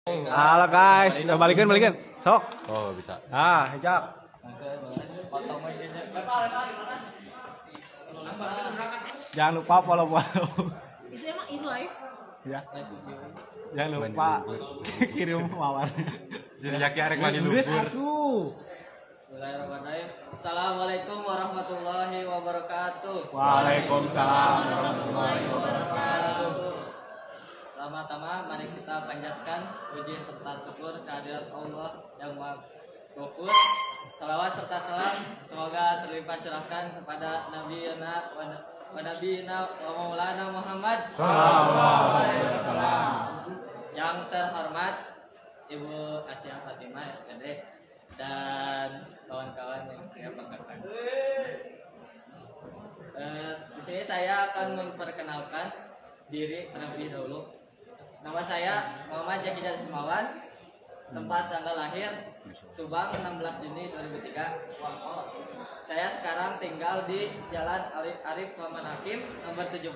Halo guys, udah balikin. Sok. Oh, bisa. Hijab. Jangan lupa follow. Itu emang itu live? Ya. Jangan lupa kirim mawar. Jadi jaki arek mandi luhur. Bismillahirrahmanirrahim. Assalamualaikum warahmatullahi wabarakatuh. Waalaikumsalam warahmatullahi wabarakatuh. Pertama-tama mari kita panjatkan puji serta syukur kehadirat Allah yang Maha Ghafur. Salawat serta salam semoga terlimpah curahkan kepada Nabiyina wa Maulana Muhammad sallallahu alaihi wasallam. Yang terhormat Ibu Asia Fatimah SPD dan kawan-kawan yang saya banggakan. Di sini saya akan memperkenalkan diri terlebih dahulu. Nama saya Muhammad Jaki Jatimawan. Tempat tanggal lahir Subang 16 Juni 2003. Saya sekarang tinggal di Jalan Arif Muhammad Hakim nomor 17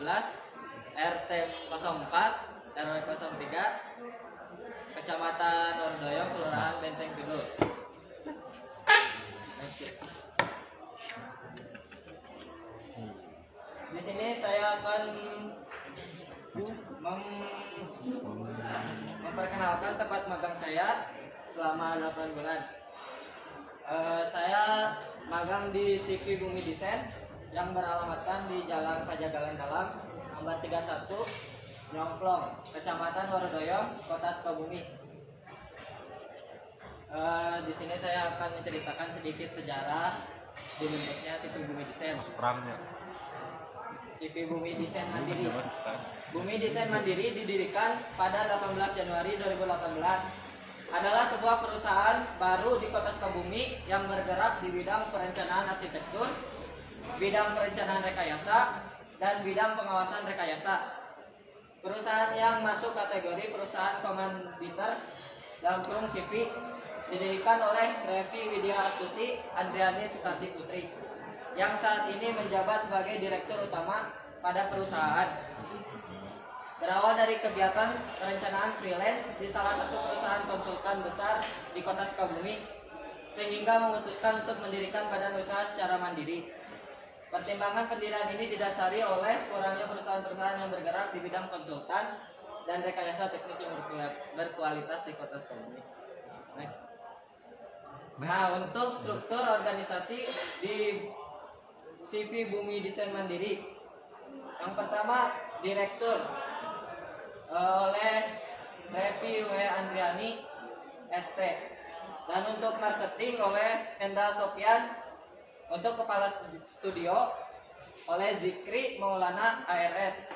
RT 04 RW 03 Kecamatan Ordoyong, Kelurahan Benteng Kidul. Di sini saya akan memperkenalkan tempat magang saya selama 8 bulan. Saya magang di CV Bumi Desain yang beralamatkan di Jalan Pajagalan Dalam nomor 31 Nyongplong, Kecamatan Ordoyong, Kota Sukabumi. Di sini saya akan menceritakan sedikit sejarah dibentuknya CV Bumi Desain. Perangnya. CV Bumi Desain Mandiri. Bumi Desain Mandiri didirikan pada 18 Januari 2018. Adalah sebuah perusahaan baru di Kota Sukabumi yang bergerak di bidang perencanaan arsitektur, bidang perencanaan rekayasa, dan bidang pengawasan rekayasa. Perusahaan yang masuk kategori perusahaan komanditer dalam kurung CV didirikan oleh Revi Widya Astuti Andriani Sukarti Putri yang saat ini menjabat sebagai direktur utama pada perusahaan. Berawal dari kegiatan perencanaan freelance di salah satu perusahaan konsultan besar di Kota Sukabumi, sehingga memutuskan untuk mendirikan badan usaha secara mandiri. Pertimbangan pendirian ini didasari oleh kurangnya perusahaan-perusahaan yang bergerak di bidang konsultan dan rekayasa teknik yang berkualitas di Kota Sukabumi. Next. Nah, untuk struktur organisasi di CV Bumi Desain Mandiri, yang pertama direktur oleh Revi W. Andriani ST, dan untuk marketing oleh Hendra Sofian, untuk kepala studio oleh Zikri Maulana ARS,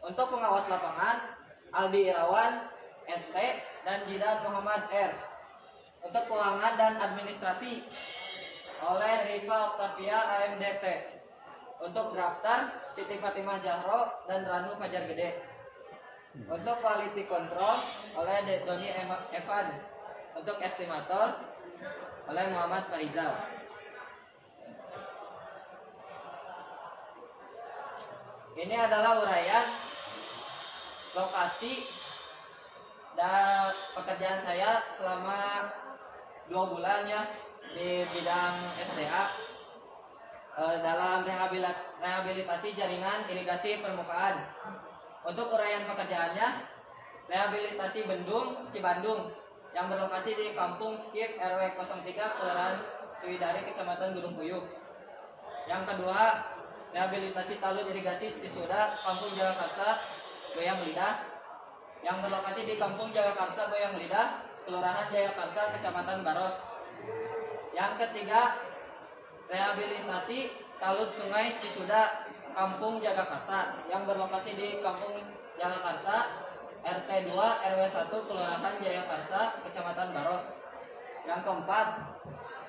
untuk pengawas lapangan Aldi Irawan ST dan Jidan Muhammad R, untuk keuangan dan administrasi oleh Rifa Octavia AMDT, untuk drafter Siti Fatimah Jahro dan Ranu Fajar Gede, untuk quality control oleh Doni Evans, untuk estimator oleh Muhammad Farizal. Ini adalah uraian lokasi dan pekerjaan saya selama 2 bulan ya di bidang SDA dalam rehabilitasi jaringan irigasi permukaan. Untuk uraian pekerjaannya, rehabilitasi bendung Cibandung yang berlokasi di Kampung Skip RW 03 Kelurahan Suwidari Kecamatan Gunung Puyuh. Yang kedua, rehabilitasi talud irigasi Cisuda Kampung Jagakarsa Goyang Lidah yang berlokasi di Kampung Jagakarsa Goyang Lidah Kelurahan Jayakarsa Kecamatan Baros. Yang ketiga, rehabilitasi talud sungai Cisuda Kampung Jagakarsa yang berlokasi di Kampung Jagakarsa RT 2 RW 1 Kelurahan Jayakarsa Kecamatan Baros. Yang keempat,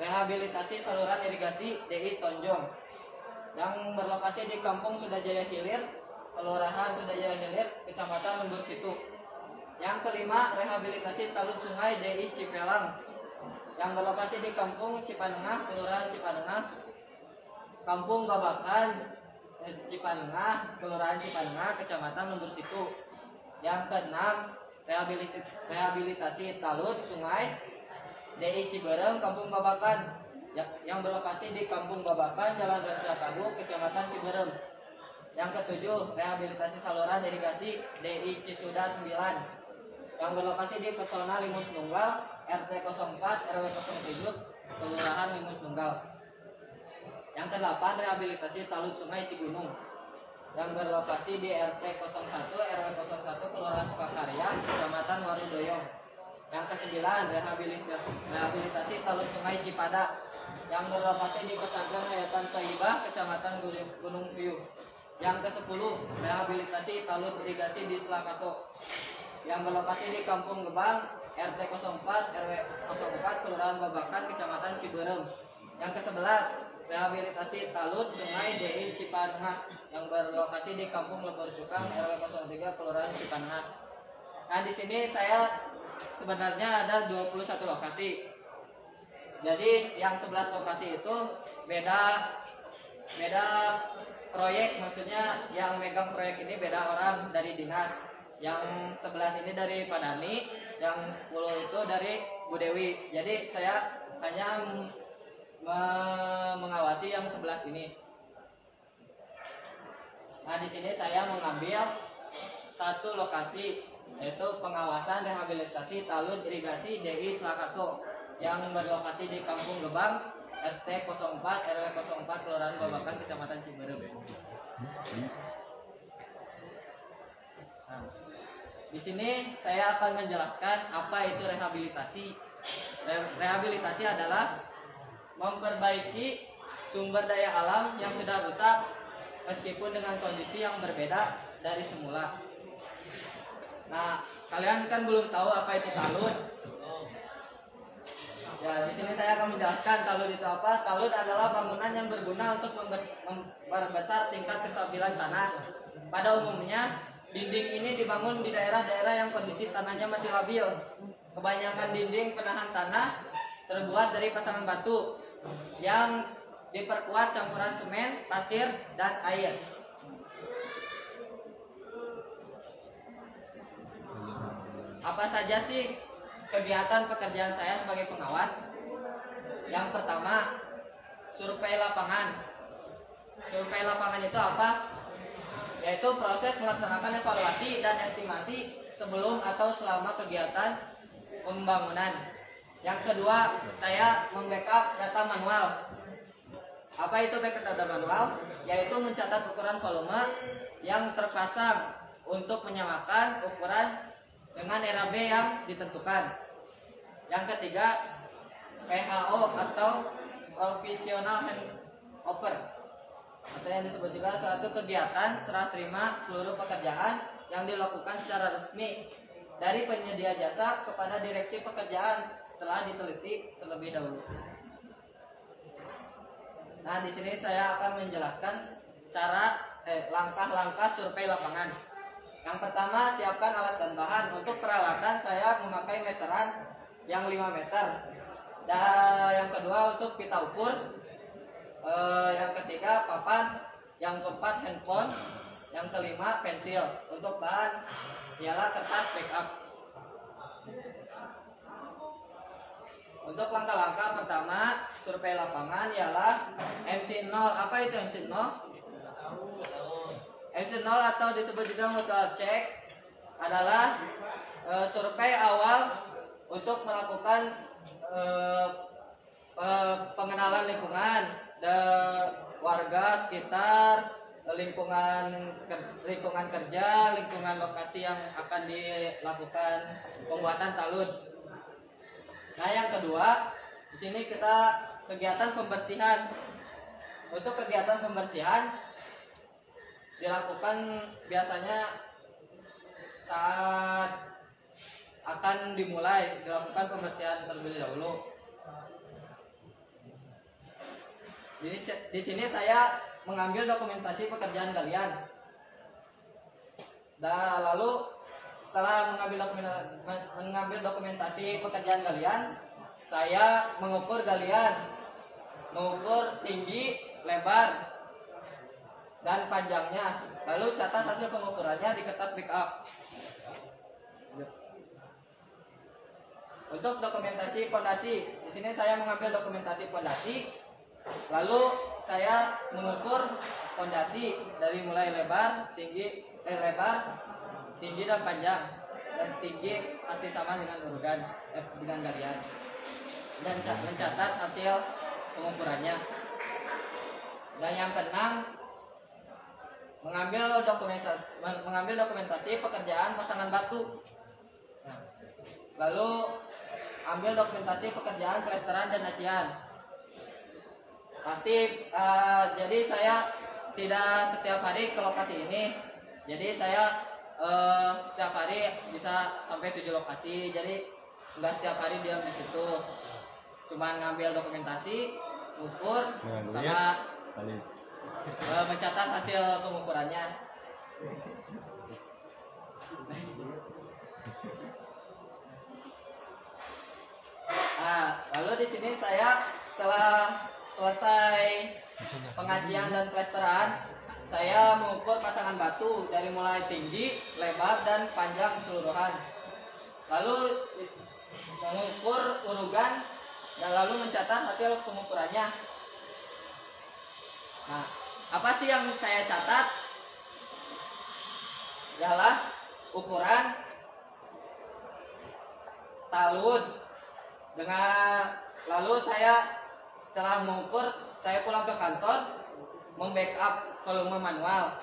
rehabilitasi saluran irigasi DI Tonjong yang berlokasi di Kampung Sudajaya Hilir Kelurahan Sudajaya Hilir Kecamatan Lembur Situ. Yang kelima, rehabilitasi talud sungai DI Cipelang yang berlokasi di Kampung Cipanengah Kelurahan Cipanengah, Kampung Babakan Cipanengah Kelurahan Cipanengah Kecamatan Lembur Situ. Yang keenam, rehabilitasi talud sungai DI Ciberem Kampung Babakan yang berlokasi di Kampung Babakan Jalan Rancakagu Kecamatan Ciberem. Yang ketujuh, rehabilitasi saluran irigasi DI Cisuda 9 yang berlokasi di Pesona Limus Nunggal RT 04 RW 07 Kelurahan Limus Nunggal. Yang kedelapan, rehabilitasi talud sungai Cigunung yang berlokasi di RT 01 RW 01 Kelurahan Sukakarya Kecamatan Warudoyong. Yang kesembilan, rehabilitasi talud sungai Cipada yang berlokasi di Pesantren Hayatan Thayyibah Kecamatan Gunung Puyuh. Yang ke-10, rehabilitasi talud irigasi di Selakaso yang berlokasi di Kampung Gebang RT 04 RW 04 Kelurahan Babakan Kecamatan Ciberem. Yang ke-11, rehabilitasi talud sungai DI Cipanengah yang berlokasi di Kampung Lebur Cukang RW 03 Kelurahan Cipanengah. Nah, di sini saya sebenarnya ada 21 lokasi. Jadi yang 11 lokasi itu beda proyek, maksudnya yang megang proyek ini beda orang dari dinas. Yang 11 ini dari Pak Dani, yang 10 itu dari Bu Dewi. Jadi saya hanya mengawasi yang 11 ini. Nah, di sini saya mengambil satu lokasi, yaitu pengawasan rehabilitasi talud irigasi DI Selakaso yang berlokasi di Kampung Gebang RT 04 RW 04 Kelurahan Babakan Kecamatan Ciberem. Nah, di sini saya akan menjelaskan apa itu rehabilitasi. Rehabilitasi adalah memperbaiki sumber daya alam yang sudah rusak meskipun dengan kondisi yang berbeda dari semula. Nah, kalian kan belum tahu apa itu talud. Ya, di sini saya akan menjelaskan talud itu apa. Talud adalah bangunan yang berguna untuk memperbesar tingkat kestabilan tanah. Pada umumnya, dinding ini dibangun di daerah-daerah yang kondisi tanahnya masih labil. Kebanyakan dinding penahan tanah terbuat dari pasangan batu yang diperkuat campuran semen, pasir, dan air. Apa saja sih kegiatan pekerjaan saya sebagai pengawas? Yang pertama, survei lapangan. Survei lapangan itu apa? Yaitu proses melaksanakan evaluasi dan estimasi sebelum atau selama kegiatan pembangunan. Yang kedua, saya membackup data manual. Apa itu backup data manual? Yaitu mencatat ukuran volume yang terpasang untuk menyamakan ukuran dengan RAB yang ditentukan. Yang ketiga, PHO atau Provisional Handover, atau yang disebut juga suatu kegiatan serah terima seluruh pekerjaan yang dilakukan secara resmi dari penyedia jasa kepada direksi pekerjaan setelah diteliti terlebih dahulu. Nah, di sini saya akan menjelaskan langkah-langkah survei lapangan. Yang pertama, siapkan alat dan bahan. Untuk peralatan saya memakai meteran yang 5 meter. Dan yang kedua untuk pita ukur. Yang ketiga papan. Yang keempat handphone. Yang kelima pensil. Untuk bahan ialah kertas backup. Untuk langkah-langkah pertama survei lapangan ialah MC0. Apa itu MC0? MC0 atau disebut juga mutual check adalah survei awal untuk melakukan pengenalan lingkungan warga sekitar, lingkungan kerja, lingkungan lokasi yang akan dilakukan pembuatan talud. Nah, yang kedua, di sini kita kegiatan pembersihan. Untuk kegiatan pembersihan dilakukan biasanya saat akan dimulai dilakukan pembersihan terlebih dahulu. Di sini saya mengambil dokumentasi pekerjaan galian. Dan lalu setelah mengambil dokumentasi pekerjaan galian, saya mengukur galian, mengukur tinggi, lebar, dan panjangnya. Lalu catat hasil pengukurannya di kertas backup. Untuk dokumentasi fondasi, di sini saya mengambil dokumentasi fondasi. Lalu saya mengukur fondasi dari mulai lebar, tinggi, dan panjang. Dan tinggi pasti sama dengan urugan dengan galian. Dan mencatat hasil pengukurannya. Dan yang keenam, mengambil dokumentasi pekerjaan pasangan batu. Nah, lalu ambil dokumentasi pekerjaan plesteran dan acian. Pasti jadi saya tidak setiap hari ke lokasi ini. Jadi saya setiap hari bisa sampai 7 lokasi. Jadi nggak setiap hari diam di situ. Cuma ngambil dokumentasi, ukur, sama mencatat hasil pengukurannya. Nah, lalu di sini saya setelah selesai pengajian dan plesteran, saya mengukur pasangan batu dari mulai tinggi, lebar, dan panjang keseluruhan. Lalu mengukur urugan dan lalu mencatat hasil pengukurannya. Nah, apa sih yang saya catat? Ialah ukuran talud dengan lalu saya setelah mengukur, saya pulang ke kantor membackup volume manual.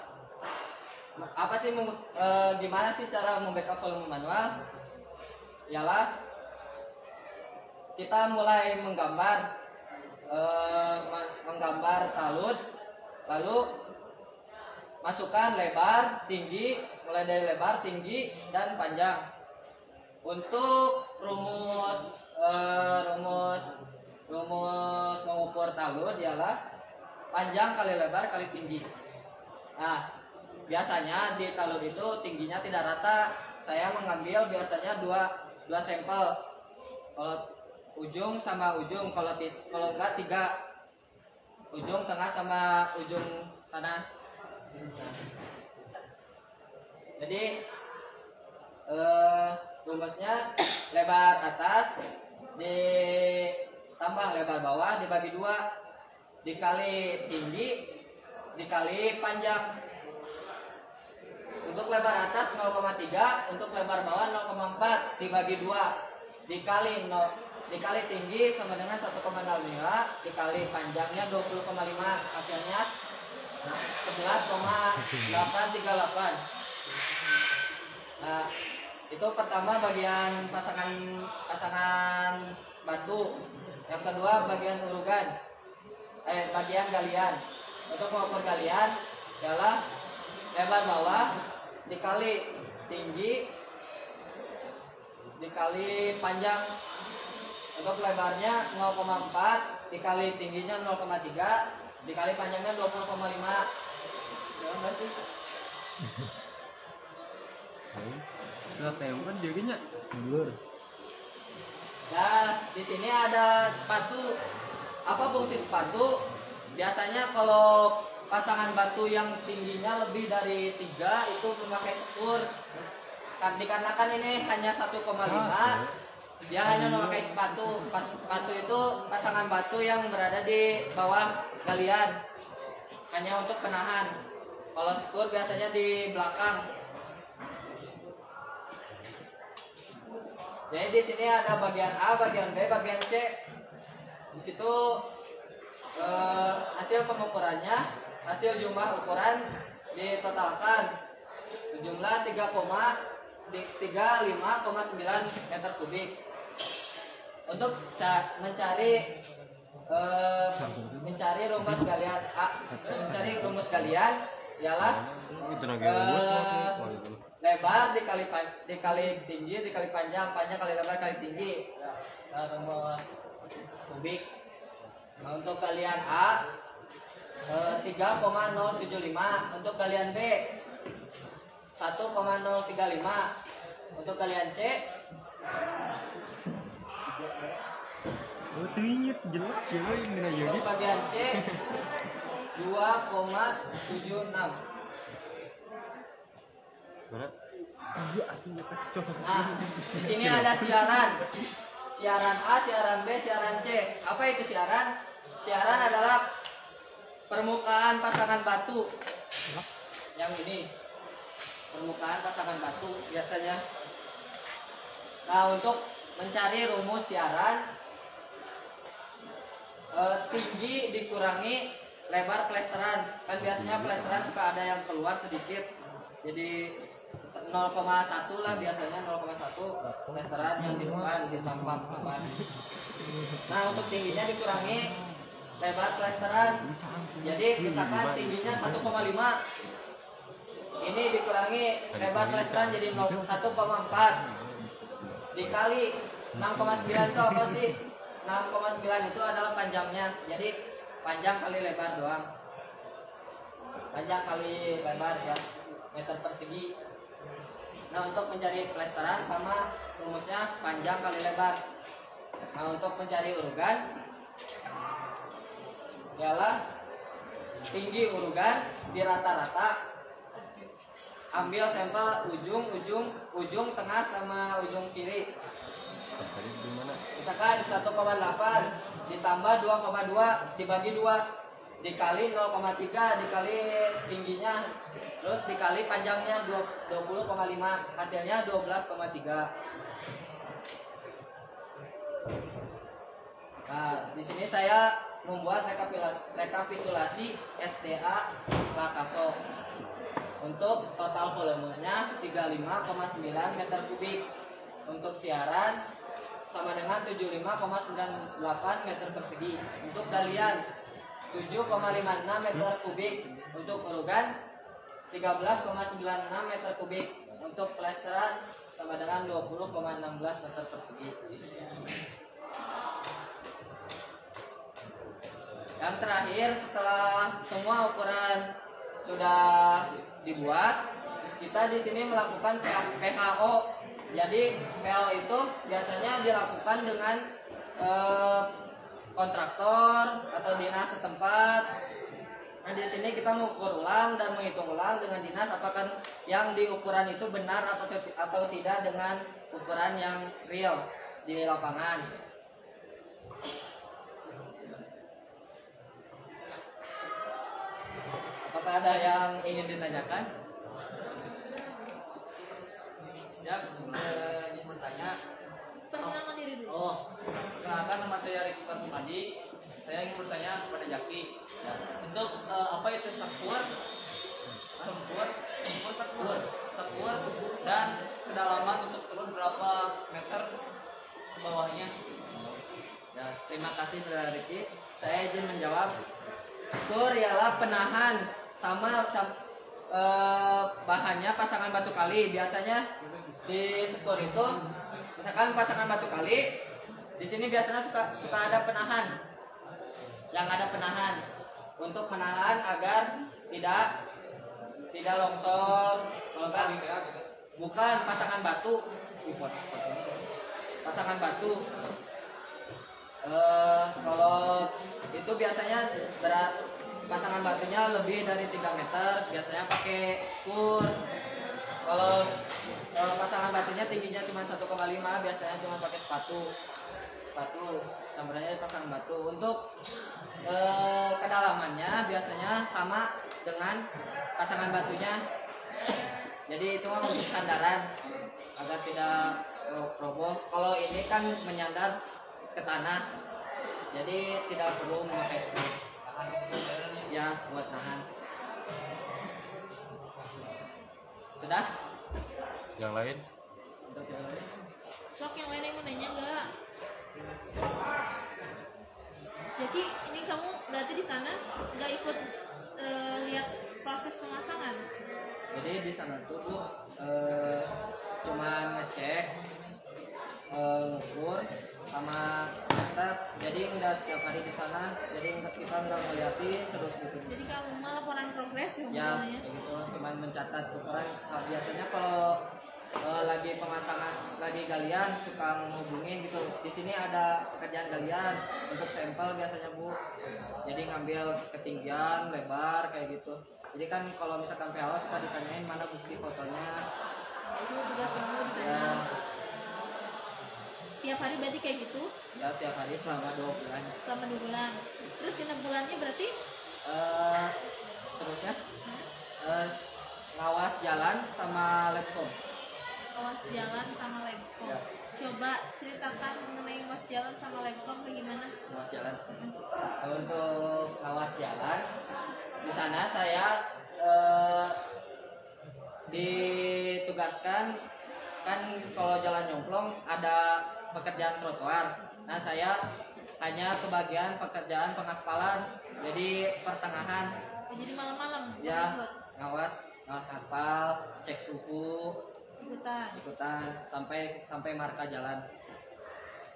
Apa sih gimana sih cara membackup volume manual? Ialah kita mulai menggambar talud, lalu masukkan lebar, tinggi, mulai dari lebar, tinggi, dan panjang. Untuk rumus mengukur talud ialah panjang kali lebar kali tinggi. Nah, biasanya di talud itu tingginya tidak rata. Saya mengambil biasanya dua sampel. Kalau ujung sama ujung, kalau enggak 3. Ujung tengah sama ujung sana. Jadi rumusnya lebar atas ditambah lebar bawah dibagi 2 dikali tinggi dikali panjang. Untuk lebar atas 0,3, untuk lebar bawah 0,4 dibagi 2 dikali tinggi sama dengan 1,05 dikali panjangnya 20,5, hasilnya 11,838. Nah, itu pertama bagian pasangan batu. Yang kedua bagian urugan, bagian galian. Untuk mengukur galian adalah lebar bawah dikali tinggi dikali panjang. Untuk lebarnya 0,4 dikali tingginya 0,3 dikali panjangnya 20,5. Berapa sih? Sudah tempat jadinya mundur. Nah, di sini ada sepatu. Apa fungsi sepatu? Biasanya kalau pasangan batu yang tingginya lebih dari 3 itu memakai spur. Dikarenakan ini hanya 1,5, dia hanya memakai sepatu. Sepatu itu pasangan batu yang berada di bawah galian, hanya untuk penahan. Kalau spur biasanya di belakang. Jadi di sini ada bagian A, bagian B, bagian C. Di situ hasil pengukurannya, hasil jumlah ukuran ditotalkan berjumlah 35,9 meter kubik. Untuk mencari rumus galian A, mencari rumus galian ialah lebar dikali tinggi dikali panjang kali lebar kali tinggi. Rumus kubik. Nah, untuk galian A 3,075, untuk galian B 1,035, untuk galian C jelas ini aja. untuk bagian C 2,76. Nah, di sini ada siaran. siaran A, siaran B, siaran C. Apa itu siaran? Siaran adalah permukaan pasangan batu. Yang ini permukaan pasangan batu biasanya. Nah, untuk mencari rumus siaran, tinggi dikurangi lebar plesteran. Kan biasanya plesteran suka ada yang keluar sedikit, jadi 0,1 lah biasanya, 0,1 plesteran yang di depan ditambah depan. Nah, untuk tingginya dikurangi lebar plesteran, jadi misalkan tingginya 1,5, ini dikurangi lebar plesteran jadi 1,4 dikali 6,9 itu apa sih? 6,9 itu adalah panjangnya. Jadi panjang kali lebar doang. Panjang kali lebar ya, meter persegi. Nah, untuk mencari plesteran sama rumusnya panjang kali lebar. Nah, untuk mencari urugan ialah tinggi urugan di rata-rata, ambil sampel ujung tengah sama ujung kiri. Misalkan 1,8 ditambah 2,2 dibagi 2 dikali 0,3 dikali tingginya terus dikali panjangnya 20,5, hasilnya 12,3. Nah, di sini saya membuat rekapitulasi SDA Lakaso. Untuk total volumenya 35,9 meter kubik. Untuk siaran sama dengan 75,98 meter persegi. Untuk galian 7,56 meter kubik. Untuk urugan 13,96 meter kubik. Untuk plesteran sama dengan 20,16 meter persegi. Yang terakhir, setelah semua ukuran sudah dibuat, kita di sini melakukan PHO. Jadi PHO itu biasanya dilakukan dengan kontraktor atau dinas setempat. Nah, di sini kita mengukur ulang dan menghitung ulang dengan dinas apakah yang di ukuran itu benar atau tidak dengan ukuran yang real di lapangan. Apakah ada yang ingin ditanyakan? Ya, ingin bertanya. Perkenalkan diri dulu. Oh, perkenalkan nama saya Riki Pasumadi. Saya ingin bertanya kepada Jaki. Ya, untuk apa itu sakur, dan kedalaman untuk turun berapa meter ke bawahnya? Ya, terima kasih saudara Riki. Saya izin menjawab. Skur ialah penahan sama bahannya pasangan batu kali. Biasanya di skur itu, misalkan pasangan batu kali, di sini biasanya suka ada penahan. Yang ada penahan untuk menahan agar tidak longsor. Kalau enggak, bukan pasangan batu. Pasangan batu. Kalau itu biasanya berat pasangan batunya lebih dari 3 meter, biasanya pakai skur. Kalau pasangan batunya tingginya cuma 1,5, biasanya cuma pakai sepatu sambarannya pasangan batu. Untuk kedalamannya biasanya sama dengan pasangan batunya, jadi itu untuk sandaran agar tidak roboh. Kalau ini kan menyandar ke tanah, jadi tidak perlu memakai skur ya buat nahan. Sudah? Yang lain? Untuk yang lain? Sok yang lain yang mau nanya enggak? Jadi ini kamu berarti di sana nggak ikut lihat proses pemasangan? Jadi di sana tuh cuma ngecek, ngukur sama catat. Jadi nggak setiap hari di sana. Jadi kita nggak ngeliatin terus gitu. Jadi kamu malah laporan progres ya Ya, modelnya? gitu. Cuman mencatat ukuran. Nah, biasanya kalau lagi pemasangan, lagi galian suka menghubungin gitu. Di sini ada pekerjaan galian untuk sampel biasanya Bu. Jadi ngambil ketinggian, lebar kayak gitu. Jadi kan kalau misalkan PHO suka ditanyain mana bukti fotonya. Itu tugas kamu di sana. Ya. tiap hari berarti kayak gitu Ya tiap hari selama 2 bulan. selama 2 bulan. Terus genap bulannya berarti Terusnya ngawas jalan sama laptop. awas jalan sama Lemkom. Ya. Coba ceritakan mengenai awas jalan sama Lemkom bagaimana? Ngawas jalan. Kalau untuk ngawas jalan, di sana saya ditugaskan kan kalau jalan nyomplong ada pekerjaan trotoar. Nah saya hanya kebagian pekerjaan pengaspalan, jadi pertengahan. Oh, jadi malam-malam Ya, ikut ngawas aspal, cek suhu, ikutan. sampai marka jalan.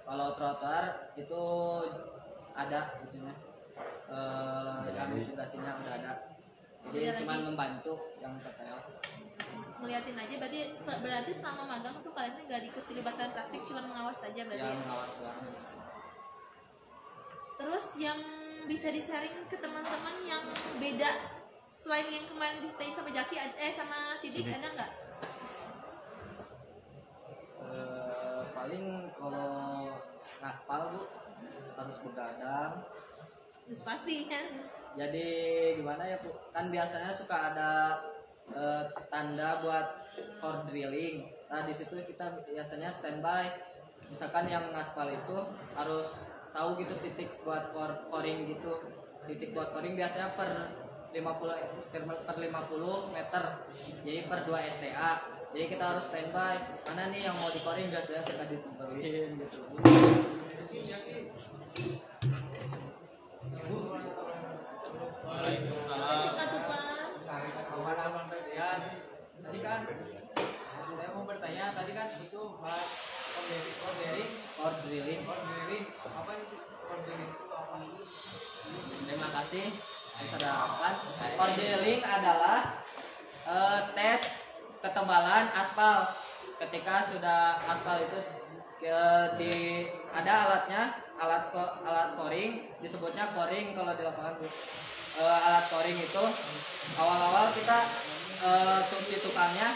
Kalau trotoar itu ada itunya, yang ditugasinya udah ada. Jadi Ada cuma lagi? membantu yang tertel. Ngeliatin aja berarti selama magang tuh kalian nggak ikut terlibatan praktik, cuma mengawas saja berarti. Yang Ya? ngawas doang. Terus yang bisa di-sharing ke teman-teman yang beda selain yang kemarin diceritain sama Jaki sama Sidik ada nggak? Paling kalau ngaspal Bu harus begadang. Terus pasti kan. Jadi gimana ya Bu? Kan biasanya suka ada tanda buat core drilling. Nah di situ kita biasanya standby. Misalkan yang ngaspal itu harus tahu gitu titik buat coring gitu. Titik buat coring biasanya per 50 meter. Jadi per 2 STA. Jadi kita harus standby. Mana nih yang mau di coring biasanya suka ditempelin gitu. Cepat tuh Pak. Tadi kan saya mau bertanya, tadi kan itu bahas ordering, Core drilling. apa itu ordering itu apa? Terima kasih keterdapan. Core drilling adalah tes ketebalan aspal. Ketika sudah aspal itu ada alatnya, alat coring, disebutnya coring kalau di lapangan Bu. Alat coring itu awal-awal kita fungsi tukangnya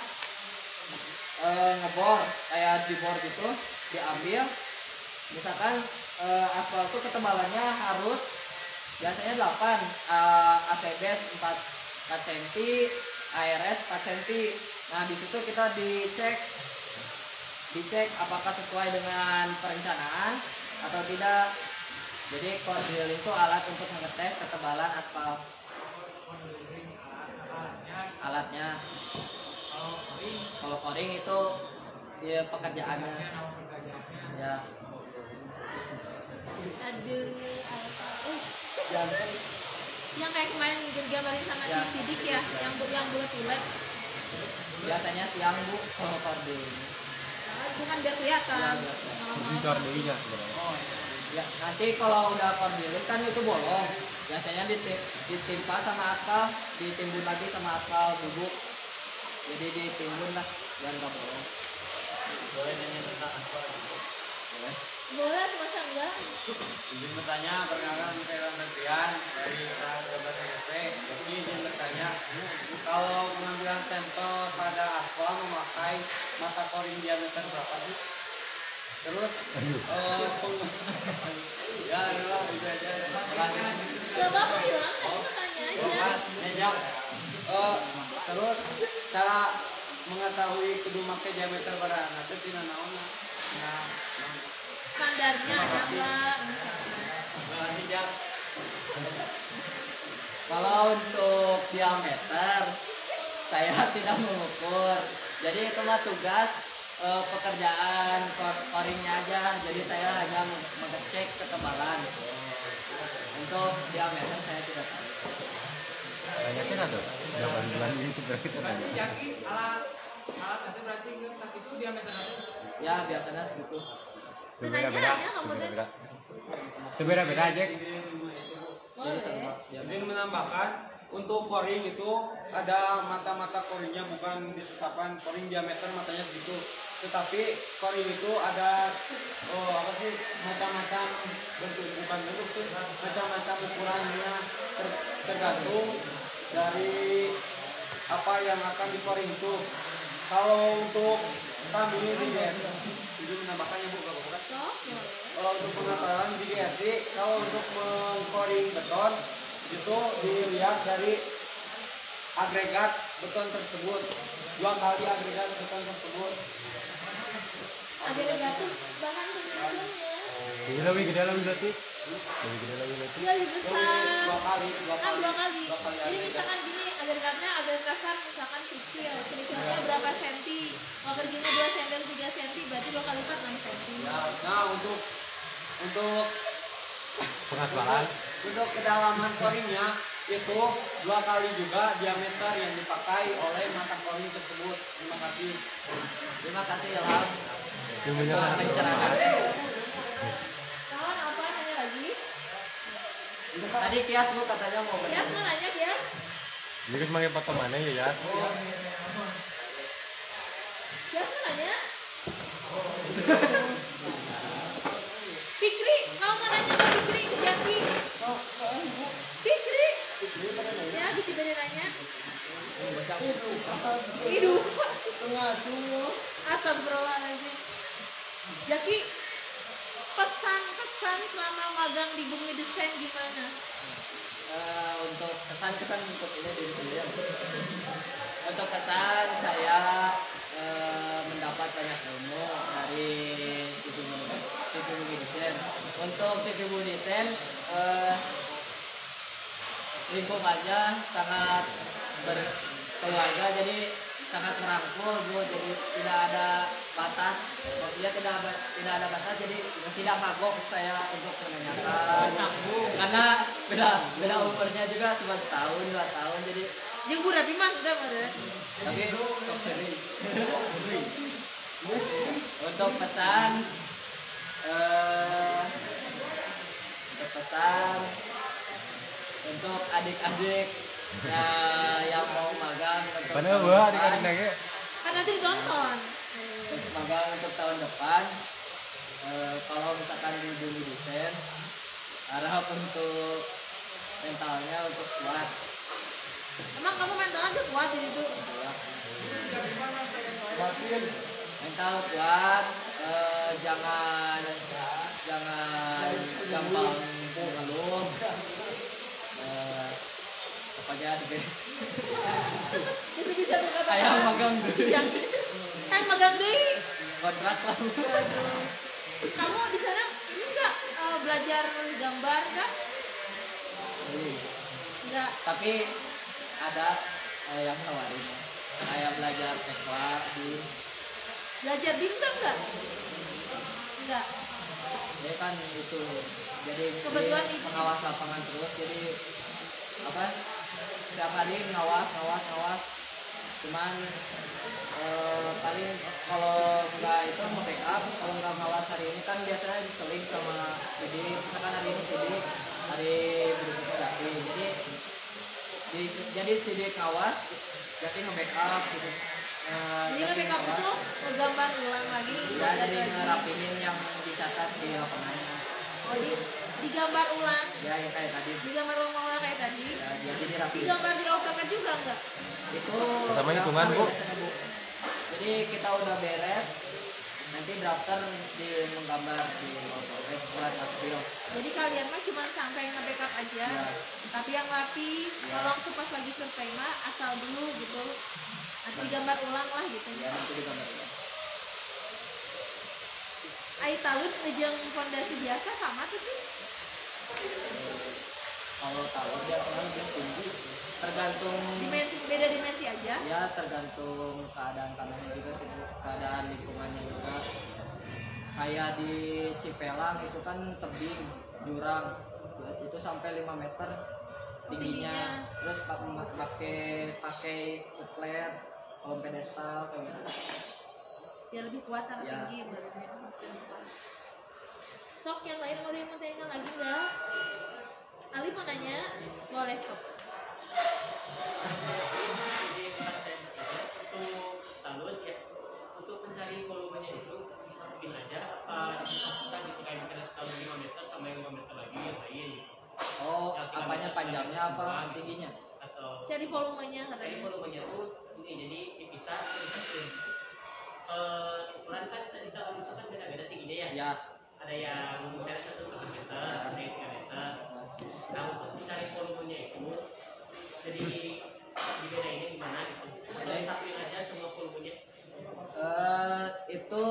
ngebor kayak dibor gitu, diambil. Misalkan aspal itu ketebalannya harus biasanya 8, ACBS 4 cm, ARS 4 cm. Nah di situ kita dicek apakah sesuai dengan perencanaan atau tidak. Jadi core drilling itu alat untuk mengetes ketebalan aspal. Alatnya kalau coring itu dia pekerjaannya ya. Aduh, yang kayak kemarin digambarin sama Ya. si Sidik ya, yang bulat-bulat. Biasanya siang Bu kalau core drilling. Bukan biar kelihatan. Ya, Malam-malam. Ya, nanti kalau udah core drilling kan itu bolong. Biasanya ditimpa sama aspal, ditimbun lagi sama aspal bubuk. Jadi ditimbun lah biar nggak bolong. Boleh nanya tentang aspal? Boleh. Boleh, masa enggak? Izin bertanya, perkenalkan saya Febrian dari Jabat SMP. Jadi izin bertanya, kalau pengambilan sampel pada aspal memakai mata coring diameter berapa sih? Terus, ya adalah itu aja. Coba Pak Ilham, tanya aja. Nejak. Terus cara mengetahui kudu make diameter pada nanti tina naonna. Nah, Standarnya ada nggak? nejak. Kalau untuk diameter saya tidak mengukur. Jadi itu mah tugas pekerjaan coringnya aja. Jadi saya hanya mengecek ketebalan. Untuk diameter saya tidak tahu. Tanyakan ada. Jawaban bulan ini berarti kita nanya. Jaki alat itu berarti nggak saat itu diameter apa? Ya biasanya segitu. Tenanya aja kamu tuh. Beda-beda aja. Jadi Boleh. sama Izin menambahkan untuk coring itu ada mata-mata coringnya, bukan ditetapkan coring diameter matanya segitu. Tetapi coring itu ada macam-macam bentuk, bukan bentuk tuh, macam-macam ukurannya tergantung dari apa yang akan di coring itu. Kalau untuk kami di izin menambahkannya Bu, gak apa-apa. Kalau untuk pengetahuan di GSI, kalau untuk mengcoring beton itu dilihat dari agregat beton tersebut. 2 kali agregat beton tersebut. Agregat tuh bahan penyusunnya. Ini lebih gede lagi berarti. Lebih gede lagi berarti. Iya lebih besar. 2 kali. Dua kali. Jadi misalkan gini agregatnya agregat kasar misalkan kecil. Kerikilnya berapa senti? Kalau gini 2 senti 3 senti berarti 2 kali lipat 6 senti. Ya, nah untuk Pengaspalan. untuk kedalaman coringnya itu 2 kali juga diameter yang dipakai oleh mata coring tersebut. Terima kasih. Terima kasih Ilham. Ilmunya Untuk kan. pencerahannya. Kawan apa nanya lagi? Tadi Kias Bu katanya mau Kias bertanya. mau nanya Kias? Ini kan sebagai foto mana ya? Kias mau nanya? Fikri, kamu mau nanya ke Fikri? Jaki? Fikri? Ya, bisa beda nanya. Hidup. Astagfirullahaladzim. Jaki, pesan-pesan selama magang di Bumi Desain gimana? Untuk kesan-kesan untuk ini diri sendiri. Untuk kesan saya mendapat banyak ilmu dari TV Desain. Untuk TV Desain lingkungannya sangat berkeluarga, jadi sangat merangkul Bu, jadi tidak ada batas, maksudnya tidak ada batas, jadi tidak kagok saya untuk menanyakan karena beda umurnya juga cuma setahun 2 tahun, jadi Yang bu rapi mah udah ada. tapi untuk pesan untuk adik-adik yang mau magang untuk Mana tahun gua depan, adik-adik lagi? Kan nanti ditonton. untuk magang untuk tahun depan, kalau misalkan di Bumi Desain harap untuk mentalnya untuk kuat. Emang kamu mental aja kuat jadi itu. Mental kuat, jangan gampang mengeluh, apa aja guys. Itu bisa berkata. Kayak magang dulu. Kayak magang deh. Kontrak lah. Kamu di sana ini enggak belajar gambar kan? Enggak. Tapi ada yang nawarin kayak belajar tekwa di Belajar bintang enggak? Enggak. dia kan itu, jadi Kebetulan dia itu- pengawas lapangan terus, jadi apa setiap hari ngawas cuman paling kalau nggak itu mau backup, kalau nggak ngawas hari ini kan biasanya diseling sama jadi misalkan hari ini sidik, hari berikutnya Jaki, jadi sidik ngawas Jaki nge-backup gitu. Jadi Jaki nge-backup ngawas. itu ngegambar ulang lagi. Ya, dari ngerapinin yang dicatat di lapangannya. Oh, digambar ulang. Ya, yang kayak tadi. Digambar ulang kayak tadi. Ya, jadi dirapiin. Digambar di AutoCAD juga enggak? Itu Pertama hitungan, Bu. biasanya, Bu. Jadi kita udah beres, nanti drafter di menggambar di AutoCAD buat hasil. Jadi kalian mah cuma sampai nge-backup aja. Ya. Tapi yang rapi, tolong tuh pas lagi survei mah asal dulu gitu. Nanti gambar ulang lah gitu. Ya, nanti digambar ulang. Ai talun ngejeng fondasi biasa sama tuh sih. Kalau tahu dia kan lebih tinggi, tergantung Beda dimensi aja. ya tergantung keadaan tanahnya juga sih, Bu. Keadaan lingkungannya juga. Kayak di Cipelang itu kan tebing jurang itu sampai 5 meter tingginya. Terus pakai kupler, kolom pedestal kayak gitu. Biar lebih kuat karena Ya. tinggi baru. Sok yang lain mau tanya lagi enggak? Ali mau nanya? Boleh sok. Untuk talun ya, untuk mencari volumenya itu bisa mungkin aja apa dimasukkan gitu kayak misalnya talun 5 meter sama 5 meter lagi yang lain Oh, apanya panjangnya apa tingginya? atau Cari volumenya dari katanya. volumenya tuh ini jadi dipisah ukuran kan tadi talun itu kan beda-beda tingginya ya. Ya, Ada yang jadi dibedainnya gimana gitu? Atau disatuin aja semua volumenya? Itu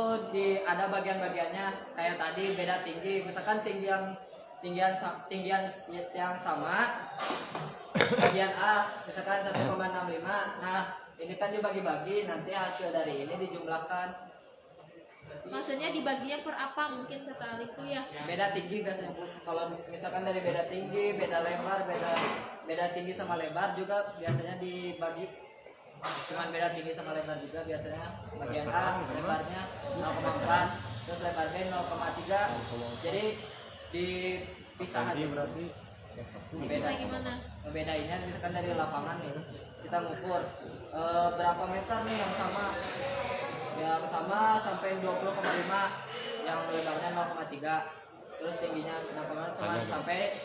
ada bagian-bagiannya kayak tadi beda tinggi, misalkan tinggian yang sama bagian A misalkan 1,65. Nah ini kan dibagi-bagi, nanti hasil dari ini dijumlahkan. Maksudnya dibaginya per apa mungkin kata Alif tuh ya? Beda tinggi biasanya, kalau misalkan dari beda tinggi, beda lebar, beda tinggi sama lebar juga biasanya dibagi. Cuman beda tinggi sama lebar juga biasanya. Bagian A lebarnya 0,4, terus lebar B 0,3. Jadi dipisah aja. Bisa gimana? Ngebedainnya misalkan dari lapangan nih, kita ngukur berapa meter nih yang sama. Yang sama sampai 20,5, yang lebarnya 0,3, terus tingginya 0,5 cuma sampai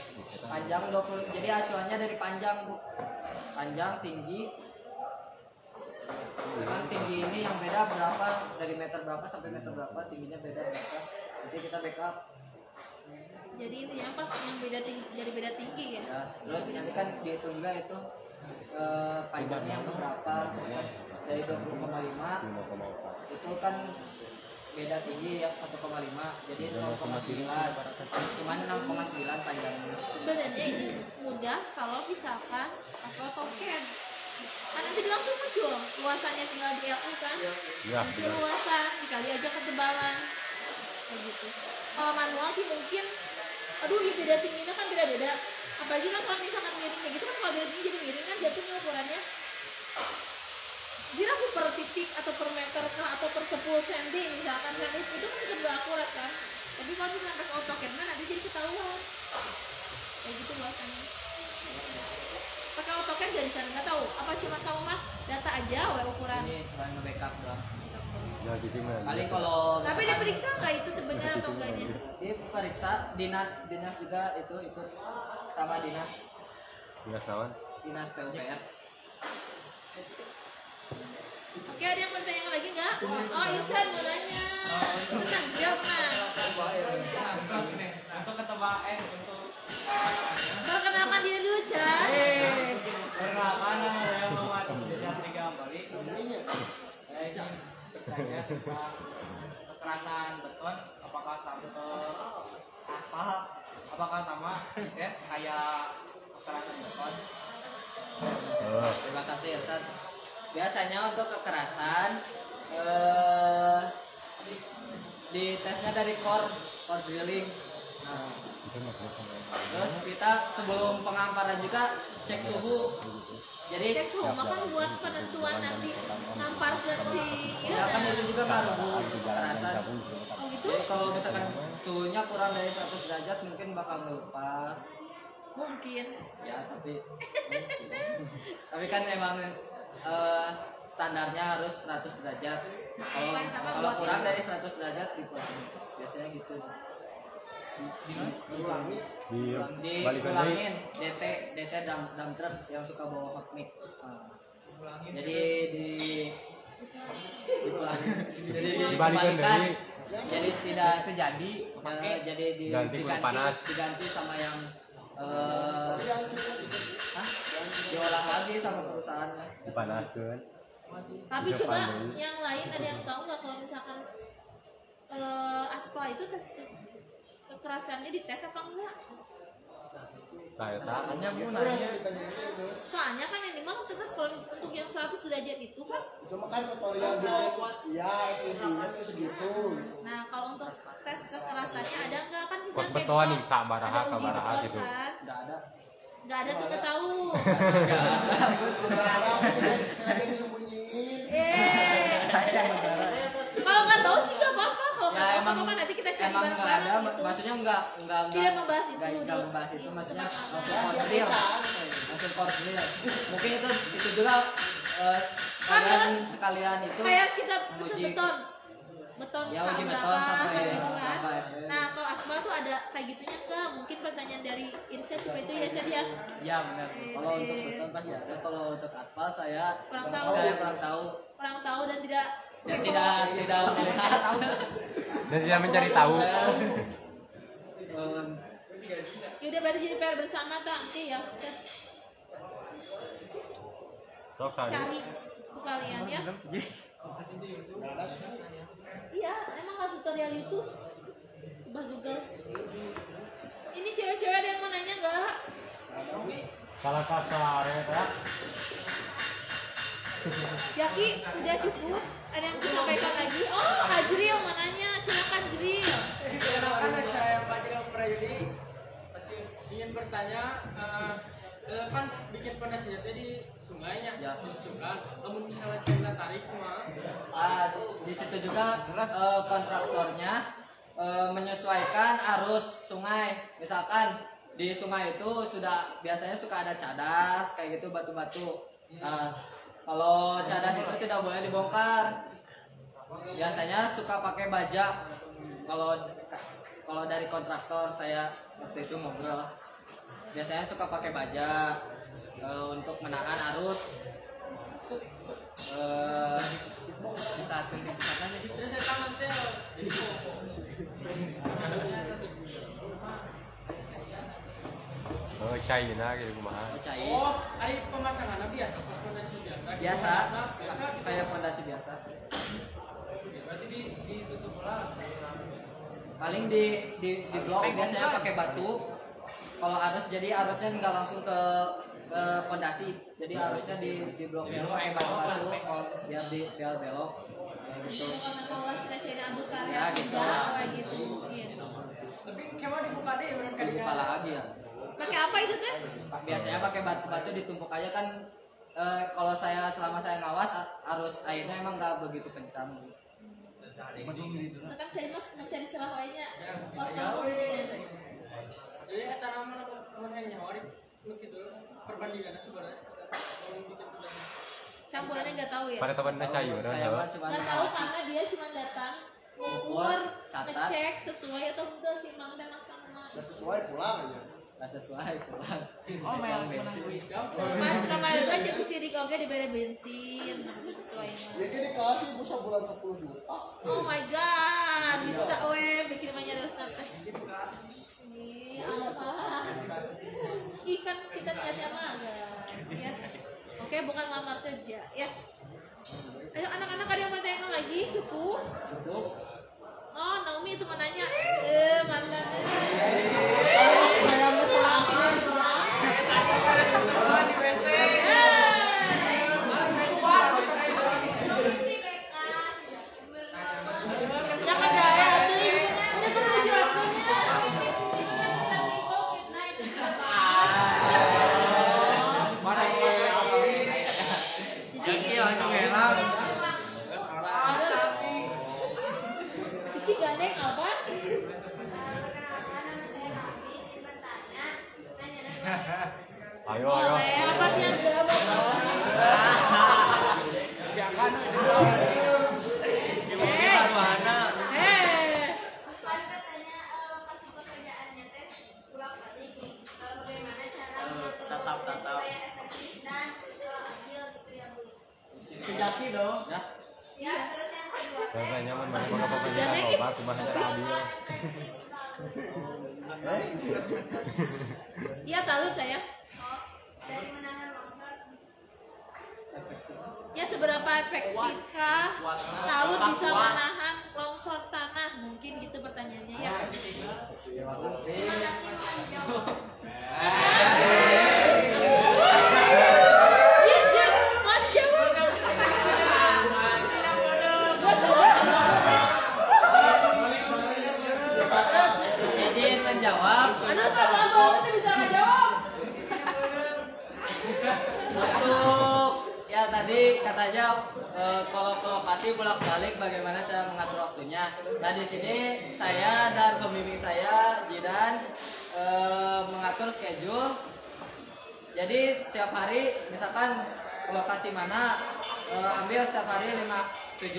panjang 20. Jadi acuannya dari panjang, Bu. Panjang, tinggi. Dengan tinggi ini yang beda berapa, dari meter berapa sampai meter berapa, tingginya beda berapa. Nanti kita backup. Jadi intinya pas yang beda tinggi, dari beda tinggi ya? Ya, terus nanti kan dihitung juga itu panjangnya yang berapa, dari 20,5 itu kan beda tinggi yang 1,5, jadi 0,9, cuman 0,9 panjangnya. Sebenarnya ini mudah kalau misalkan pakai token. Kan nanti langsung muncul luasannya, tinggal di LU kan? Muncul luasan dikali aja ketebalan kayak gitu. Kalau manual sih mungkin, aduh ya beda tingginya kan beda-beda. Apalagi kan kalau misalkan miring kayak gitu kan, kalau beda tinggi jadi miring kan jatuhnya ukurannya. Jadi aku per titik atau per meter kah atau per 10 cm misalkan kan itu kan tetap gak akurat kan. Tapi kalau misalkan pakai AutoCAD kan nanti jadi ketahuan kayak gitu luasannya. Pakai AutoCAD gak bisa, nggak tahu apa cuma kamu mah data aja ukuran. Ini cuma nge-backup doang. Paling kalau Tapi dia periksa nggak itu benar atau enggaknya? dia periksa, dinas juga itu ikut sama dinas PUPR. Oke, ada yang mau tanya lagi nggak? Oh, Irsan mau nanya. Tenang, jawab mas. Untuk ketebaan untuk Perkenalkan diri dulu, Chan. perkenalkan nama saya Muhammad Jatri Gambari. Saya ingin bertanya tentang kekerasan beton, apakah aspal, apakah sama kayak kekerasan beton? Terima kasih Irsan. Biasanya untuk kekerasan di tesnya dari core drilling. Nah, terus kita sebelum pengamparan juga cek suhu. Jadi Cek suhu mah kan buat penentuan nanti nampar ke si ya kan itu juga baru kekerasan. Oh gitu? Jadi kalau misalkan suhunya kurang dari 100 derajat mungkin bakal ngelupas. Mungkin. Ya tapi kan emang standarnya harus 100 derajat. Kalau kurang dari 100 derajat dikurangi. Biasanya gitu. Diulangin DT dump truck yang suka bawa hot mic. Jadi dibalikan. Jadi tidak terjadi. Jadi diganti sama yang diolah lagi sama perusahaannya. Dipanaskan. Tapi coba yang lain ada yang tahu nggak kalau misalkan aspal itu tes kekerasannya dites apa enggak? Tanya Bu nanya. Soalnya kan ini mah tetap kalau untuk yang 100 derajat itu kan. Itu mah kan tutorial gitu. Iya, SMB-nya tuh segitu. Nah kalau untuk tes kekerasannya ada nggak kan bisa Pos beton nih, tak ada uji beton gitu. kan? Nggak ada Nggak tahu. Udah ada, sengaja disembunyiin. Kalau nggak tahu sih nggak apa-apa. Kalau nggak Ya, tahu apa-apa nanti kita cari emang nggak ada, bareng-bareng gitu. maksudnya nggak Tidak membahas itu. nggak membahas itu, maksudnya langsung Iya, core drill. Mungkin itu juga sekalian itu kayak kita pesen uji- beton Ya, tahun uji berapa beton sampai gitu kan. berapa. Nah kalau aspal tuh ada kayak gitunya enggak? Mungkin pertanyaan dari Irsyad seperti itu ya Syad ya. Ya benar. Kalau untuk beton pasti ada, kalau untuk aspal saya Kurang tahu. kurang tahu Orang tahu dan tidak tidak melihat Dan tidak mencari tahu. ya udah berarti jadi PR bersama tak nanti ya. Sok tadi. cari kalian ya. Iya, emang harus tutorial YouTube. Coba Google. Ini cewek-cewek ada yang mau nanya nggak? Salah kasar ya tak? Jaki, sudah cukup. Ada yang disampaikan lagi? Oh, Azril mau nanya. Silakan Azril. Silakan saya Pak Jil Prayudi. Ingin bertanya, kan bikin pondasinya di sungainya, di sungai. Namun misalnya China tarik mah. Di situ juga kontraktornya menyesuaikan arus sungai. Misalkan di sungai itu sudah biasanya suka ada cadas kayak gitu, batu-batu. Kalau cadas itu tidak boleh dibongkar. Biasanya suka pakai baja. Kalau dari kontraktor saya waktu itu ngobrol, biasanya suka pakai baja untuk menahan arus. Terus saya tangan teh jadi Oh, China gitu kumaha. Cair. oh, hari pemasangan biasa, pas pondasi biasa. Biasa, kayak fondasi biasa. Berarti ditutup lah. Paling di blok biasanya pakai batu. Kalau arus, jadi arusnya nggak langsung ke fondasi, jadi arusnya di blok pakai batu-batu biar belok kayak gitu. Kalau sudah China ambus Ya, karya gitu. kayak gitu mungkin. Tapi kemana dibuka deh berapa kali Dibuka lagi ya. Pakai apa itu teh? Biasanya pakai batu-batu ditumpuk aja kan. Kalau selama saya ngawas arus airnya emang nggak begitu kencang. Tetap cari mencari celah lainnya. Pas Jadi tanaman apa yang nyawari begitu perbandingannya sebenarnya. Kalau bikin pondasi. campurannya nggak tahu ya. Pada teman Cayu Saya mah cuma Nggak tahu karena dia cuma datang ukur, catat. ngecek sesuai atau enggak sih Mang dan sama. Udah sesuai pulang aja. nggak sesuai pulang. Oh, memang bensin. Kemarin kan cek si sidik oke diberi bensin, nggak sesuai mah. Ya kini kasih bisa bulan 10 juta. Oh my god, bisa we bikin banyak terus nanti. Ini apa? Ikan kita niatnya magang, ya. Oke, bukan lamar kerja, ya. Ayo anak-anak ada yang mau tanya lagi? Cukup? Oh, Naomi itu mau nanya. Mantan. Saya mesra. Jangan daya, tuh. Ini perlu dijelaskannya. Isi gandeng apa? Ayo, ayo. Boleh, apa sih yang gak Katanya lokasi pekerjaannya teh bolak-balik nih. Bagaimana cara mengatur supaya efektif dan adil gitu ya Bu? Sejaki dong. Ya, terus yang kedua teh Saya nyaman banget kalau pekerjaan loba cuma hanya adil. Iya, talut saya. dari menahan longsor. Ya, seberapa efektifkah talut bisa menahan longsor tanah? Mungkin gitu pertanyaannya ya. Terima kasih Pak jawab. Yes, yes, Mas jawab. Izin menjawab. Aduh, Mas Abang, kita bisa nggak jawab? Untuk ya tadi katanya kalau ke lokasi bolak-balik bagaimana cara mengatur waktunya. Nah di sini saya dan pembimbing saya Jidan mengatur schedule. Jadi setiap hari misalkan ke lokasi mana ambil setiap hari 7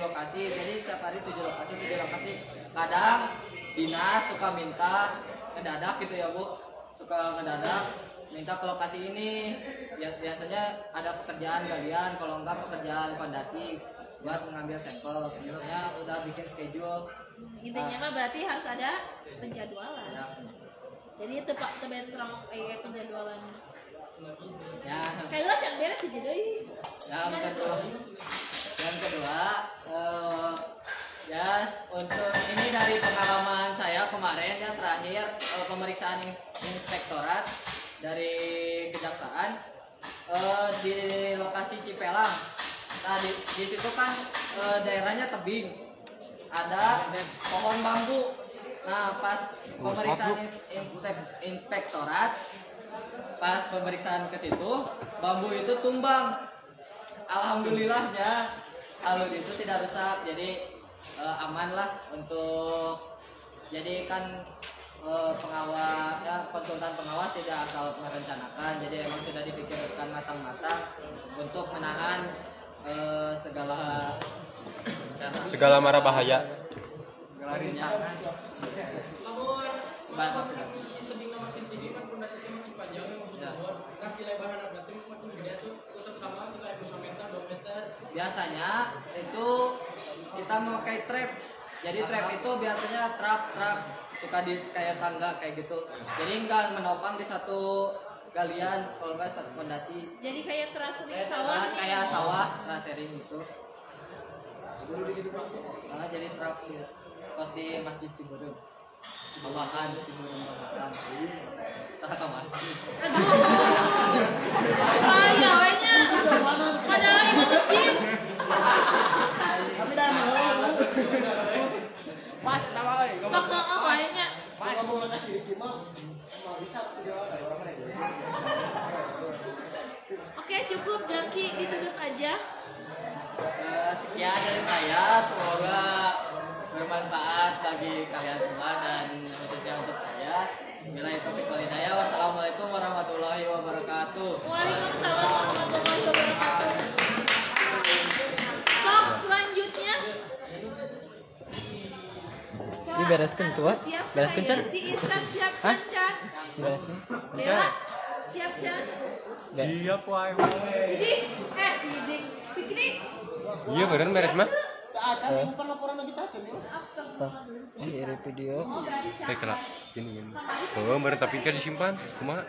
lokasi. Jadi setiap hari 7 lokasi. Kadang dinas suka minta ngedadak gitu ya Bu, suka ngedadak minta ke lokasi ini. Biasanya ada pekerjaan galian, kalau enggak pekerjaan fondasi buat mengambil sampel. Biasanya udah bikin schedule. Intinya mah berarti harus ada penjadwalan. Ya. Jadi itu Pak kebentrong penjadwalan. Ya, Kayak cak beres aja deh. yang kedua ya untuk ini dari pengalaman saya kemarin ya terakhir pemeriksaan inspektorat dari kejaksaan di lokasi Cipelang. Nah di situ kan daerahnya tebing, ada pohon bambu. Nah pas pemeriksaan inspektorat, pas pemeriksaan ke situ bambu itu tumbang. Alhamdulillahnya alur itu tidak rusak, jadi aman lah untuk jadi kan pengawas ya, konsultan pengawas tidak asal merencanakan, jadi emang sudah dipikirkan matang-matang untuk menahan segala mara bahaya. segala rintangan. Namun tebingnya makin tinggi kan pondasinya makin panjang makin jebol. Nah si lebaran batu makin gede tuh tetap sama 3 meter 2 meter. Biasanya itu kita memakai trap. Jadi trap itu biasanya trap suka di kayak tangga kayak gitu. Jadi enggak menopang di satu galian, kalau enggak satu fondasi. Jadi kayak terasering sawah nih. Kayak sawah terasering gitu. Nah, jadi trap ya. Pas di Masjid Ciberem. Bawahan Ciberem bawahan. Tah ke masjid. Aduh. Saya wenya. Padahal itu masjid. Tapi dah mau. Pas tawa euy. Sok dong apa nya? Pas mau kasih dikimah. Mau bisa tidak ada orang mana. Oke, cukup Jaki ditutup aja. Sekian dari saya, semoga bermanfaat bagi kalian semua dan khususnya untuk saya. Billahi taufiq wal hidayah. Wassalamualaikum warahmatullahi wabarakatuh. Waalaikumsalam warahmatullahi wabarakatuh. Sok selanjutnya. Ini bereskan tuh, Siap bereskan Chan. Si Isra siap Chan. Bereskan. Bella siap Chan. Siap wae. Sidik. Sidik. Piknik. Iya bener beres mah. Acan bukan laporan kita aja nih. Di video. Oh, berarti siap. Baiklah, ini. Oh, bener tapi kan disimpan. Kumaha?